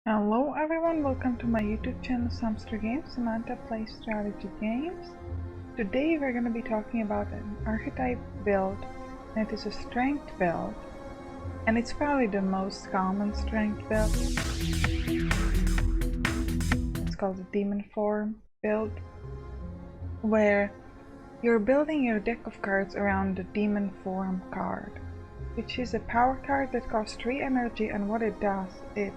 Hello everyone, welcome to my YouTube channel Sampstra Games. Samantha plays strategy games. Today we're going to be talking about an archetype build, and it is a strength build, and it's probably the most common strength build. It's called the demon form build, where you're building your deck of cards around the demon form card, which is a power card that costs 3 energy, and what it does, it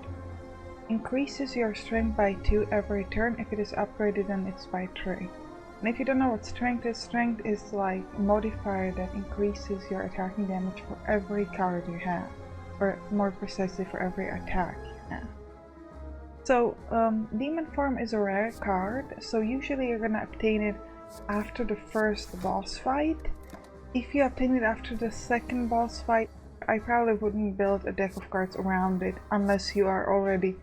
increases your strength by 2 every turn. If it is upgraded, then it's by 3. And if you don't know what strength is like a modifier that increases your attacking damage for every card you have, or more precisely for every attack you have. So demon form is a rare card, so usually you're gonna obtain it after the first boss fight. If you obtain it after the second boss fight, I probably wouldn't build a deck of cards around it unless you are already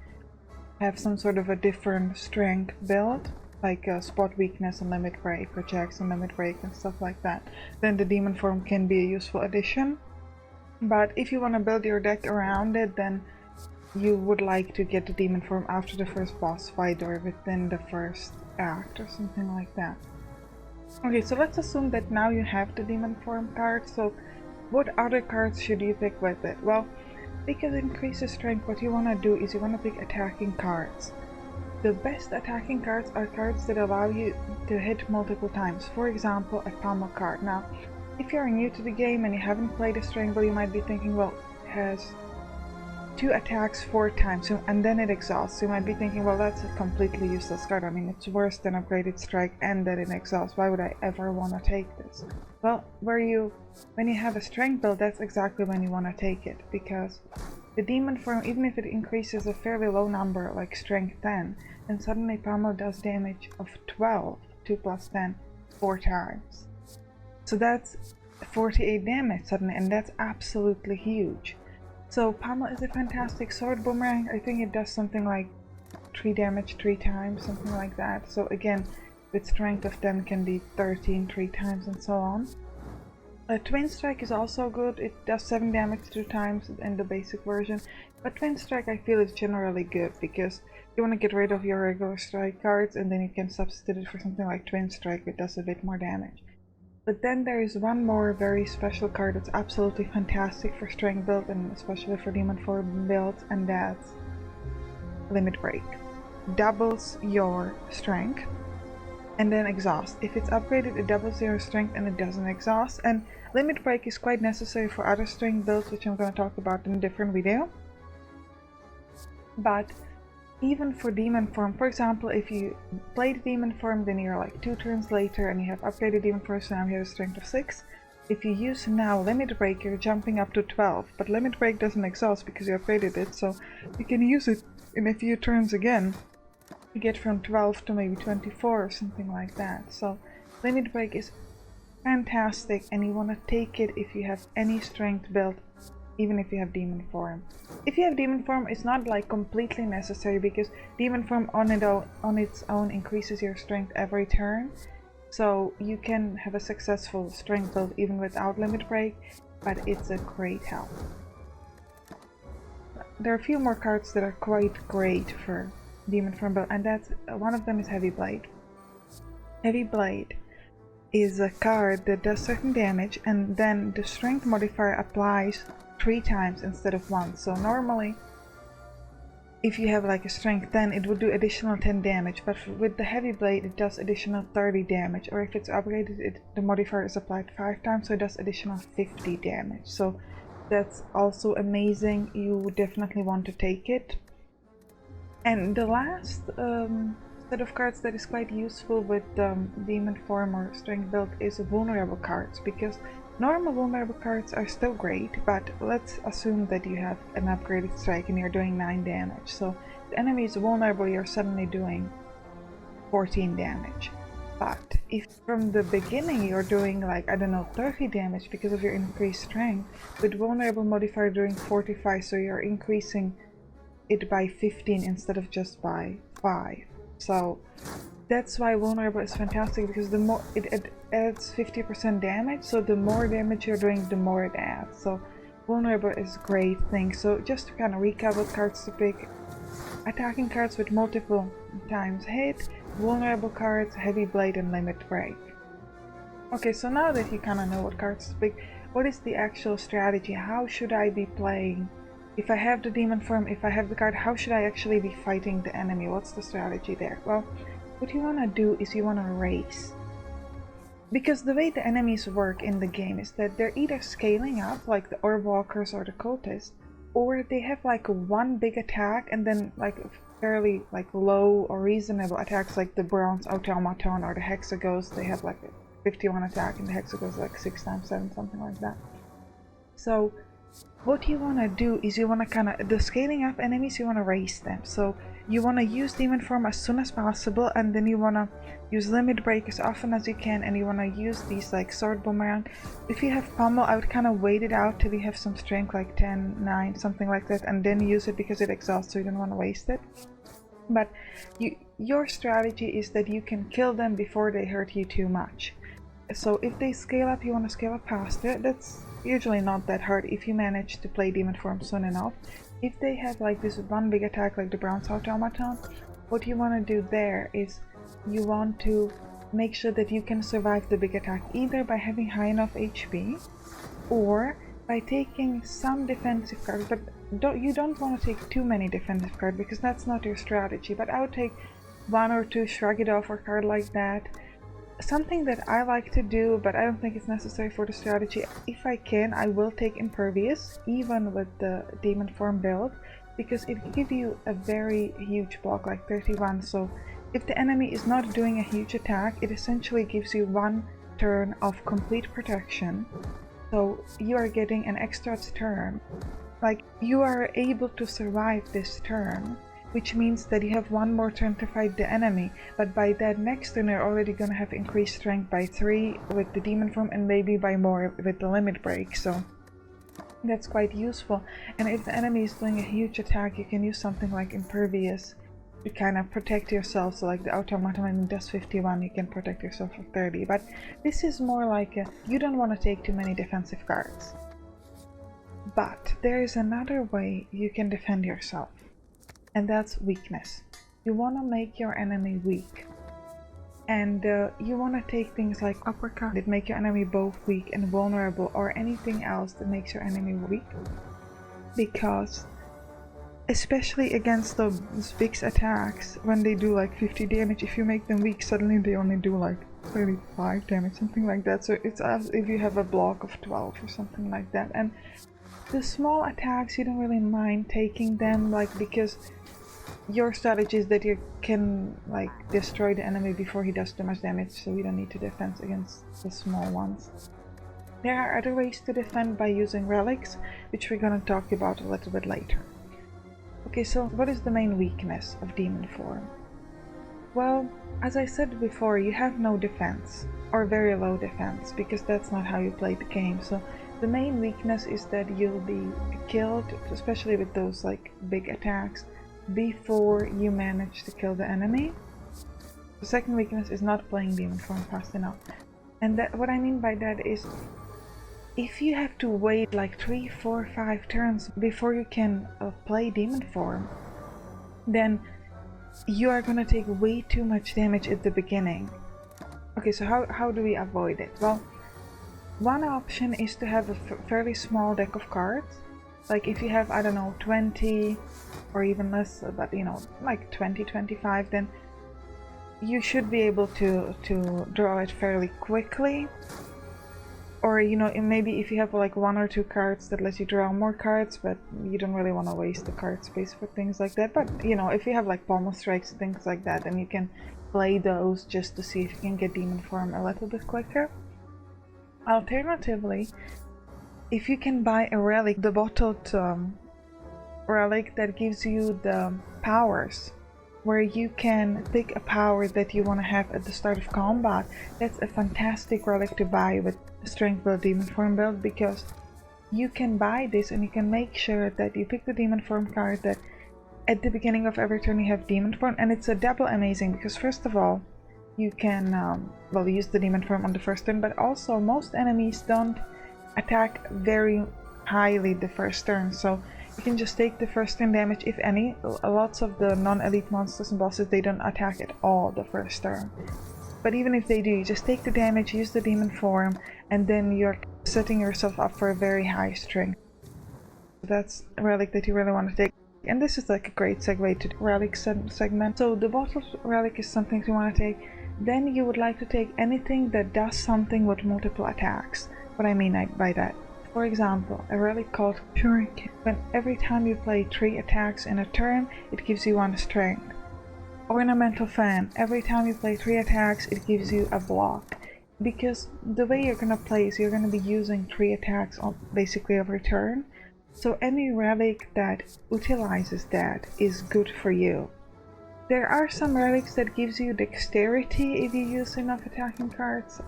have some sort of a different strength build, like spot weakness and limit break, or checks and limit break and stuff like that. Then the demon form can be a useful addition. But if you want to build your deck around it, then you would like to get the demon form after the first boss fight or within the first act or something like that. Okay, so let's assume that now you have the demon form card. So what other cards should you pick with it? Well, because it increases strength, what you want to do is you want to pick attacking cards. The best attacking cards are cards that allow you to hit multiple times. For example, a pommel card. Now, if you're new to the game and you haven't played a strength build, you might be thinking, well, it has 2 attacks 4 times, and then it exhausts. You might be thinking, well, that's a completely useless card. I mean, it's worse than upgraded strike and then it exhausts. Why would I ever want to take this? Well, when you have a strength build, that's exactly when you want to take it, because the demon form, even if it increases a fairly low number like strength 10, then suddenly pommel does damage of 12, 2 plus 10, 4 times. So that's 48 damage suddenly, and that's absolutely huge. So pommel is a fantastic sword. Boomerang, I think it does something like 3 damage 3 times, something like that. So again, with strength of 10 can be 13 3 times and so on. Twin strike is also good. It does 7 damage 2 times in the basic version. But twin strike I feel is generally good because you want to get rid of your regular strike cards and then you can substitute it for something like twin strike, which does a bit more damage. But then there is one more very special card that's absolutely fantastic for strength build and especially for demon form builds, and that's limit break. Doubles your strength and then exhaust. If it's upgraded, it doubles your strength and it doesn't exhaust. And limit break is quite necessary for other strength builds, which I'm going to talk about in a different video. But even for demon form, for example, if you played demon form, then you're like 2 turns later and you have upgraded demon form, so now you have a strength of 6. If you use now limit break, you're jumping up to 12, but limit break doesn't exhaust because you upgraded it, so you can use it in a few turns again. You get from 12 to maybe 24 or something like that. So limit break is fantastic, and you want to take it if you have any strength build, even if you have demon form. If you have demon form, it's not like completely necessary, because demon form on its own increases your strength every turn, so you can have a successful strength build even without limit break, but it's a great help. There are a few more cards that are quite great for demon form build, and that's one of them is Heavy Blade. Heavy Blade is a card that does certain damage, and then the strength modifier applies 3 times instead of once. So normally if you have like a strength 10, it would do additional 10 damage, but with the Heavy Blade it does additional 30 damage, or if it's upgraded, the modifier is applied 5 times, so it does additional 50 damage. So that's also amazing. You definitely want to take it. And the last set of cards that is quite useful with demon form or strength build is vulnerable cards, because normal vulnerable cards are still great, but let's assume that you have an upgraded strike and you're doing 9 damage. So if the enemy is vulnerable, you're suddenly doing 14 damage. But if from the beginning you're doing like, I don't know, 30 damage because of your increased strength, with vulnerable modifier doing 45, so you're increasing it by 15 instead of just by 5. So that's why vulnerable is fantastic, because the more it adds 50% damage, so the more damage you're doing, the more it adds. So vulnerable is a great thing. So just to kind of recap what cards to pick, attacking cards with multiple times hit, vulnerable cards, heavy blade, and limit break. Okay, so now that you kind of know what cards to pick, what is the actual strategy? How should I be playing? If I have the demon form, if I have the card, how should I actually be fighting the enemy? What's the strategy there? Well, what you want to do is you want to race. Because the way the enemies work in the game is that they're either scaling up, like the orb walkers or the cultists, or they have like one big attack and then like fairly like low or reasonable attacks, like the bronze automaton or the hexagons. They have like a 51 attack and the hexagons like 6 times 7, something like that. So what you want to do is you want to kind of, the scaling up enemies, you want to race them. So you want to use demon form as soon as possible, and then you want to use limit break as often as you can, and you want to use these like sword boomerang. If you have pummel, I would kind of wait it out till you have some strength, like 10, 9, something like that, and then use it because it exhausts, so you don't want to waste it. But your strategy is that you can kill them before they hurt you too much. So if they scale up, you want to scale up faster. That's usually not that hard if you manage to play demon form soon enough. If they have like this one big attack like the bronze automaton, what you want to do there is you want to make sure that you can survive the big attack, either by having high enough HP or by taking some defensive cards. But you don't want to take too many defensive cards because that's not your strategy. But I would take 1 or 2, shrug it off, or card like that. Something that I like to do, but I don't think it's necessary for the strategy, if I can, I will take Impervious, even with the demon form build, because it gives you a very huge block, like 31, so if the enemy is not doing a huge attack, it essentially gives you 1 turn of complete protection, so you are getting an extra turn. Like, you are able to survive this turn, which means that you have 1 more turn to fight the enemy, but by that next turn you're already gonna have increased strength by 3 with the demon form and maybe by more with the limit break, so that's quite useful. And if the enemy is doing a huge attack, you can use something like Impervious to kind of protect yourself. So like the automaton does 51, you can protect yourself for 30, but this is more like you don't want to take too many defensive cards. But there is another way you can defend yourself. And that's weakness. You want to make your enemy weak. And you want to take things like uppercut that make your enemy both weak and vulnerable, or anything else that makes your enemy weak. Because, especially against those big attacks, when they do like 50 damage, if you make them weak, suddenly they only do like 35 damage, something like that. So it's as if you have a block of 12 or something like that. And the small attacks, you don't really mind taking them, like, because your strategy is that you can like destroy the enemy before he does too much damage, so you don't need to defend against the small ones. There are other ways to defend by using relics, which we're gonna talk about a little bit later. Okay, so what is the main weakness of demon form? Well, as I said before, you have no defense, or very low defense, because that's not how you play the game. So the main weakness is that you'll be killed, especially with those like big attacks, before you manage to kill the enemy. The second weakness is not playing demon form fast enough. And what I mean by that is, if you have to wait like 3, 4, 5 turns before you can play demon form, then you are gonna take way too much damage at the beginning. Okay, so how do we avoid it? Well, one option is to have a fairly small deck of cards. Like if you have, I don't know, 20 or even less, but you know, like 20, 25, then you should be able to draw it fairly quickly. Or, you know, maybe if you have like 1 or 2 cards that let you draw more cards, but you don't really want to waste the card space for things like that. But, you know, if you have like pommel strikes, things like that, then you can play those just to see if you can get demon form a little bit quicker. Alternatively, if you can buy a relic, the bottled relic that gives you the powers, where you can pick a power that you want to have at the start of combat, that's a fantastic relic to buy with strength build, demon form build, because you can buy this and you can make sure that you pick the demon form card that at the beginning of every turn you have demon form, and it's a double amazing because first of all you can well, use the demon form on the first turn, but also most enemies don't attack very highly the first turn, so you can just take the first turn damage, if any. Lots of the non-elite monsters and bosses, they don't attack at all the first turn. But even if they do, you just take the damage, use the demon form, and then you're setting yourself up for a very high strength. That's a relic that you really want to take. And this is like a great segue to the relic segment. So the bottled relic is something you want to take. Then you would like to take anything that does something with multiple attacks. What I mean by that. For example, a relic called Shuriken. When every time you play 3 attacks in a turn, it gives you 1 strength. Ornamental Fan. Every time you play 3 attacks, it gives you a block. Because the way you're gonna play is you're gonna be using 3 attacks on basically every turn. So any relic that utilizes that is good for you. There are some relics that gives you dexterity if you use enough attacking cards.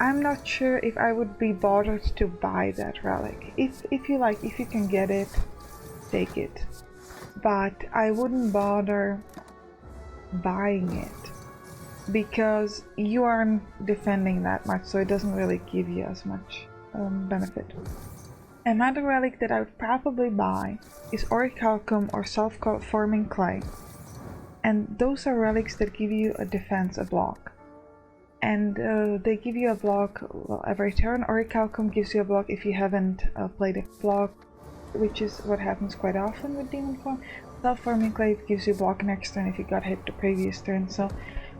I'm not sure if I would be bothered to buy that relic. If you can get it, take it. But I wouldn't bother buying it because you aren't defending that much, so it doesn't really give you as much benefit. Another relic that I would probably buy is Orichalcum or Self-Forming Clay. And those are relics that give you a defense, a block. And they give you a block every turn. Orichalcum gives you a block if you haven't played a block, which is what happens quite often with Demon Form. Self-Forming Clay gives you a block next turn if you got hit the previous turn. So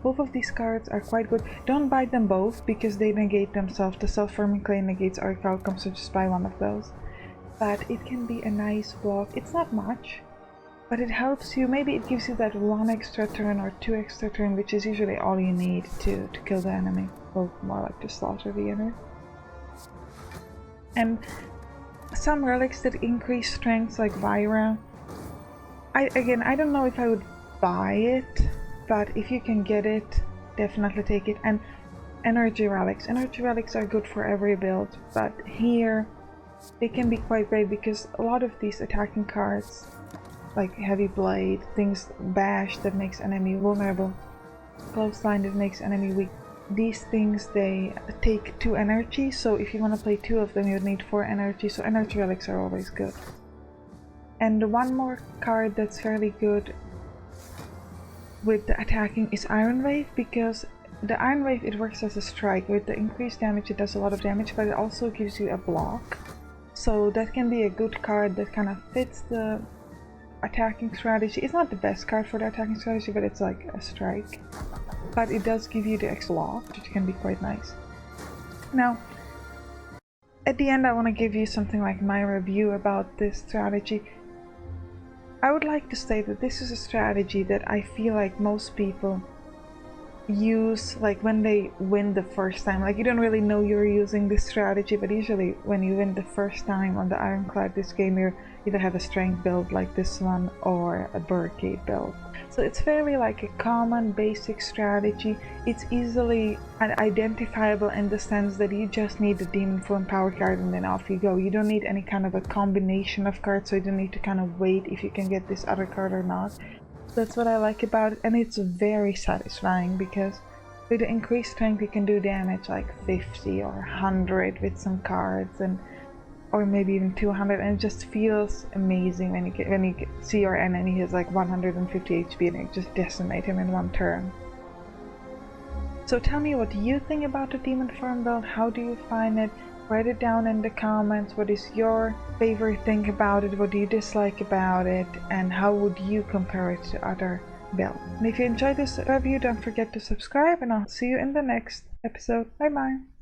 both of these cards are quite good. Don't buy them both because they negate themselves. The Self-Forming Clay negates Orichalcum, so just buy one of those. But it can be a nice block. It's not much, but it helps you. Maybe it gives you that 1 extra turn or 2 extra turn, which is usually all you need to kill the enemy. Well, more like to slaughter the enemy. And some relics that increase strength, like Vira. I don't know if I would buy it, but if you can get it, definitely take it. And energy relics. Energy relics are good for every build, but here they can be quite great because a lot of these attacking cards, like Heavy Blade, things bash that makes enemy vulnerable, Clothesline that makes enemy weak. These things, they take 2 energy, so if you want to play 2 of them, you would need 4 energy, so energy relics are always good. And one more card that's fairly good with the attacking is Iron Wave, because the Iron Wave, it works as a strike. With the increased damage, it does a lot of damage, but it also gives you a block. So that can be a good card that kind of fits the attacking strategy. It's not the best card for the attacking strategy, but it's like a strike. But it does give you the extra block, which can be quite nice. Now, at the end I want to give you something like my review about this strategy. I would like to say that this is a strategy that I feel like most people use like when they win the first time. Like, you don't really know you're using this strategy, but usually when you win the first time on the Ironclad this game, you either have a strength build like this one or a barricade build. So it's fairly like a common basic strategy. It's easily identifiable in the sense that you just need the Demon Form power card and then off you go. You don't need any kind of a combination of cards, so you don't need to kind of wait if you can get this other card or not. That's what I like about it, and it's very satisfying because with the increased strength you can do damage like 50 or 100 with some cards, or maybe even 200, and it just feels amazing when you see your enemy has like 150 HP and you just decimate him in one turn. So tell me what you think about the Demon Form build. How do you find it? Write it down in the comments. What is your favorite thing about it? What do you dislike about it? And how would you compare it to other builds? And if you enjoyed this review, don't forget to subscribe, and I'll see you in the next episode. Bye bye!